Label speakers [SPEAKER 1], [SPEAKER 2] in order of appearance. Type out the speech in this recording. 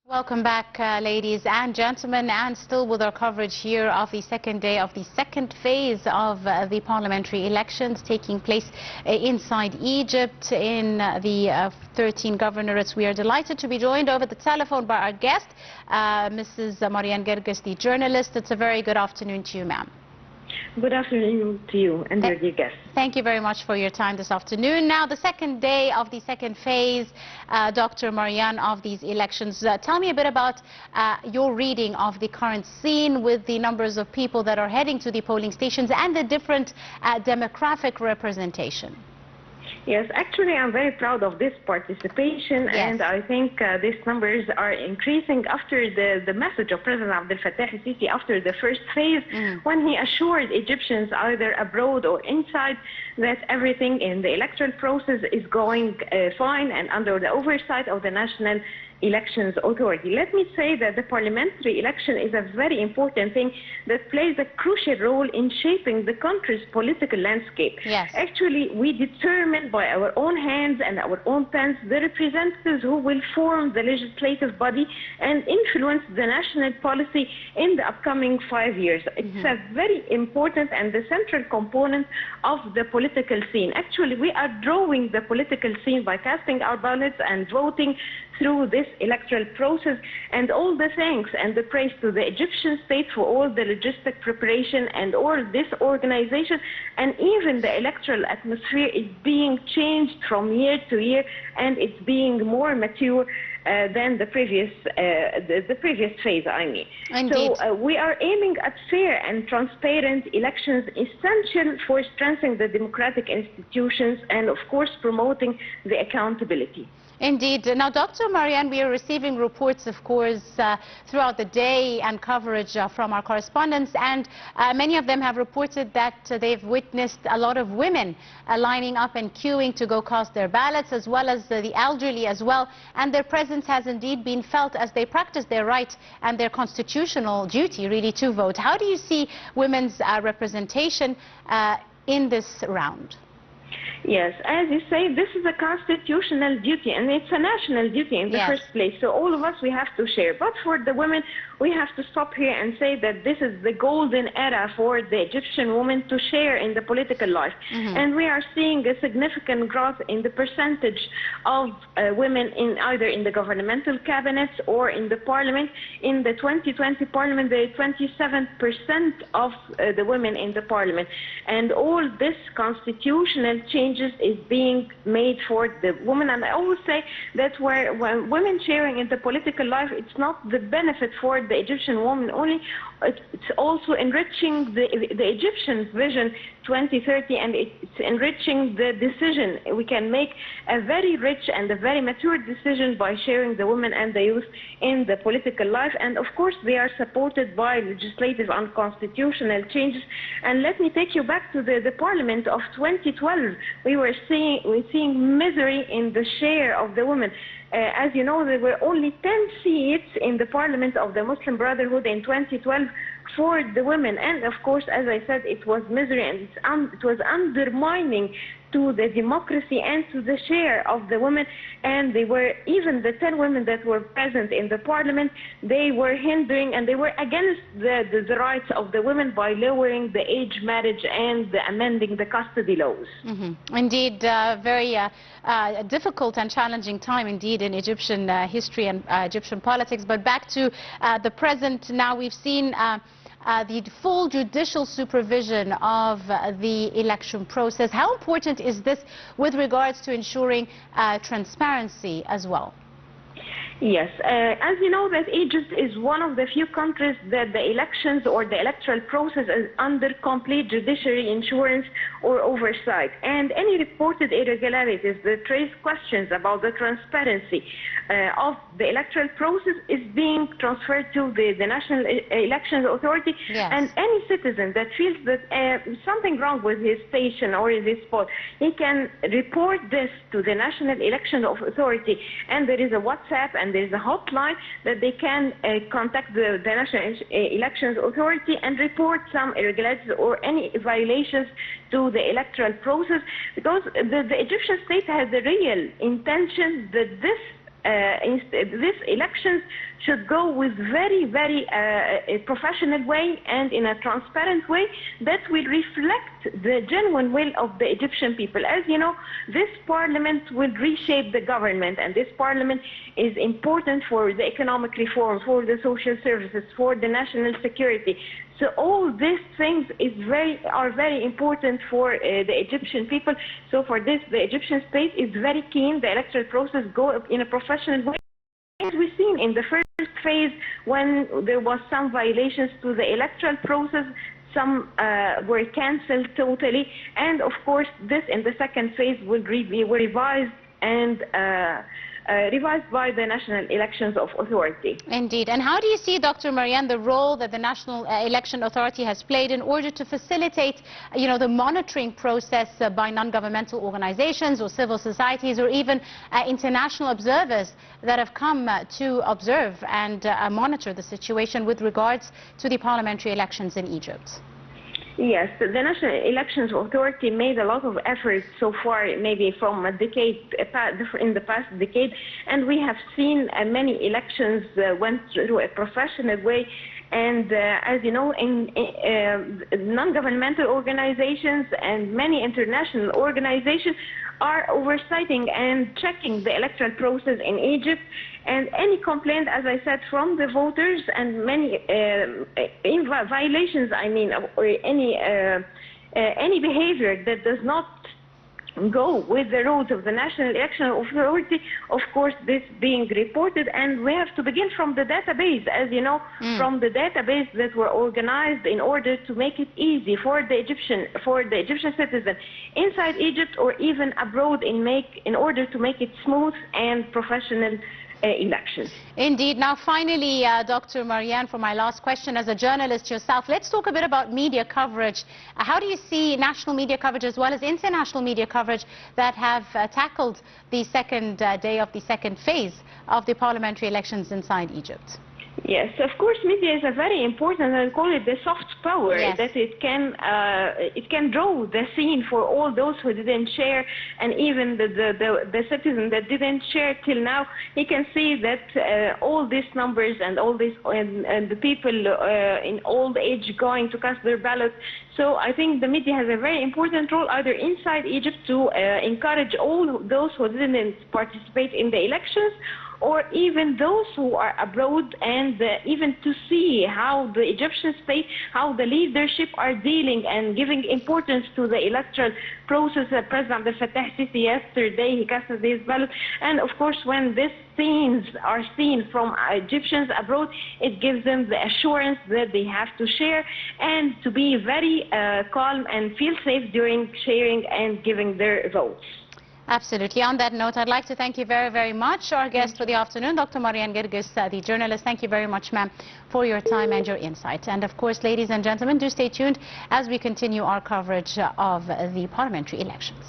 [SPEAKER 1] Welcome back, ladies and gentlemen, and still with our coverage here of the second day of the second phase of the parliamentary elections taking place inside Egypt in the 13 governorates. We are delighted to be joined over the telephone by our guest, Mrs. Marian Gerges, the journalist. It's a very good afternoon to you, ma'am.
[SPEAKER 2] Good afternoon to you and your dear guests.
[SPEAKER 1] Thank you very much for your time this afternoon. Now, the second day of the second phase, Dr. Marian, of these elections. Tell me a bit about your reading of the current scene with the numbers of people that are heading to the polling stations and the different demographic representation.
[SPEAKER 2] Yes, actually, I'm very proud of this participation,
[SPEAKER 1] yes.
[SPEAKER 2] And I think these numbers are increasing after the message of President Abdel Fattah al-Sisi after the first phase, when he assured Egyptians, either abroad or inside, that everything in the electoral process is going fine and under the oversight of the National Elections Authority. Let me say that the parliamentary election is a very important thing that plays a crucial role in shaping the country's political landscape.
[SPEAKER 1] Yes.
[SPEAKER 2] Actually, we determine by our own hands and our own pens the representatives who will form the legislative body and influence the national policy in the upcoming 5 years. It's a very important and the central component of the political scene. Actually, we are drawing the political scene by casting our ballots and voting through this electoral process, and all the thanks and the praise to the Egyptian state for all the logistic preparation and all this organization, and even the electoral atmosphere is being changed from year to year, and it's being more mature than the previous phase, I mean.
[SPEAKER 1] Indeed.
[SPEAKER 2] So we are aiming at fair and transparent elections, essential for strengthening the democratic institutions and, of course, promoting the accountability.
[SPEAKER 1] Indeed. Now, Dr. Marian, we are receiving reports, of course, throughout the day and coverage from our correspondents, and many of them have reported that they've witnessed a lot of women lining up and queuing to go cast their ballots, as well as the elderly as well, and their presence has indeed been felt as they practice their right and their constitutional duty, really, to vote. How do you see women's representation in this round?
[SPEAKER 2] Yes, as you say, this is a constitutional duty and it's a national duty in the
[SPEAKER 1] yes.
[SPEAKER 2] first place. So all of us, we have to share. But for the women, we have to stop here and say that this is the golden era for the Egyptian woman to share in the political life. And we are seeing a significant growth in the percentage of women in either in the governmental cabinets or in the parliament. In the 2020 parliament, there are 27% of the women in the parliament. And all this constitutional changes is being made for the women. And I always say that when women sharing in the political life, it's not the benefit for the Egyptian woman only, it's also enriching the Egyptian vision 2030, and it's enriching the decision. We can make a very rich and a very mature decision by sharing the women and the youth in the political life. And of course, they are supported by legislative and constitutional changes. And let me take you back to the parliament of 2012. We were seeing misery in the share of the women. As you know, there were only 10 seats in the parliament of the Muslim Brotherhood in 2012 for the women. And of course, as I said, it was misery, and it was undermining to the democracy and to the share of the women. And they were, even the 10 women that were present in the parliament, they were hindering and they were against the rights of the women by lowering the age marriage and amending the custody laws.
[SPEAKER 1] Indeed, very difficult and challenging time indeed in Egyptian history and Egyptian politics. But back to the present now, we've seen the full judicial supervision of the election process. How important is this with regards to ensuring transparency as well?
[SPEAKER 2] Yes, as you know, that Egypt is one of the few countries that the elections or the electoral process is under complete judiciary insurance or oversight. And any reported irregularities that raise questions about the transparency of the electoral process is being transferred to the National Elections Authority.
[SPEAKER 1] Yes.
[SPEAKER 2] And any citizen that feels that something wrong with his station or his spot, he can report this to the National Elections Authority. And there is a WhatsApp and there is a hotline that they can contact the National Elections Authority and report some irregularities or any violations to the electoral process, because the Egyptian state has the real intention that these elections should go with very, very a professional way and in a transparent way that will reflect the genuine will of the Egyptian people. As you know, this parliament will reshape the government, and this parliament is important for the economic reform, for the social services, for the national security. So all these things are very important for the Egyptian people. So for this, the Egyptian state is very keen the electoral process go in a professional way. As we've seen in the first phase, when there was some violations to the electoral process, some were cancelled totally, and of course this in the second phase will be revised and revised by the National Elections Authority.
[SPEAKER 1] Indeed. And how do you see, Dr. Marian, the role that the National Election Authority has played in order to facilitate, the monitoring process by non-governmental organizations or civil societies or even international observers that have come to observe and monitor the situation with regards to the parliamentary elections in Egypt?
[SPEAKER 2] Yes, the National Elections Authority made a lot of efforts so far, maybe from a decade, in the past decade, and we have seen many elections went through a professional way. And as you know, in non-governmental organizations and many international organizations are overseeing and checking the electoral process in Egypt. And any complaint, as I said, from the voters and many violations, or any behavior that does not go with the rules of the National Election Authority, of course this being reported, and we have to begin from the database, as you know, from the database that were organized in order to make it easy for the Egyptian citizen inside Egypt or even abroad in order to make it smooth and professional elections.
[SPEAKER 1] Indeed. Now finally, Dr. Marian, for my last question, as a journalist yourself, let's talk a bit about media coverage. How do you see national media coverage as well as international media coverage that have tackled the second day of the second phase of the parliamentary elections inside Egypt?
[SPEAKER 2] Yes, of course, media is a very important, I call it the soft power,
[SPEAKER 1] yes,
[SPEAKER 2] that it can draw the scene for all those who didn't share, and even the citizen that didn't share till now, he can see that all these numbers and all this and the people in old age going to cast their ballots. So I think the media has a very important role either inside Egypt to encourage all those who didn't participate in the elections, or even those who are abroad, and even to see how the Egyptian state, how the leadership are dealing and giving importance to the electoral process. President Abdel Fattah Sisi yesterday, he casted his ballot, and of course when these scenes are seen from Egyptians abroad, it gives them the assurance that they have to share and to be very calm and feel safe during sharing and giving their votes.
[SPEAKER 1] Absolutely. On that note, I'd like to thank you very, very much. Our guest for the afternoon, Dr. Marian Gerges, the journalist. Thank you very much, ma'am, for your time and your insight. And of course, ladies and gentlemen, do stay tuned as we continue our coverage of the parliamentary elections.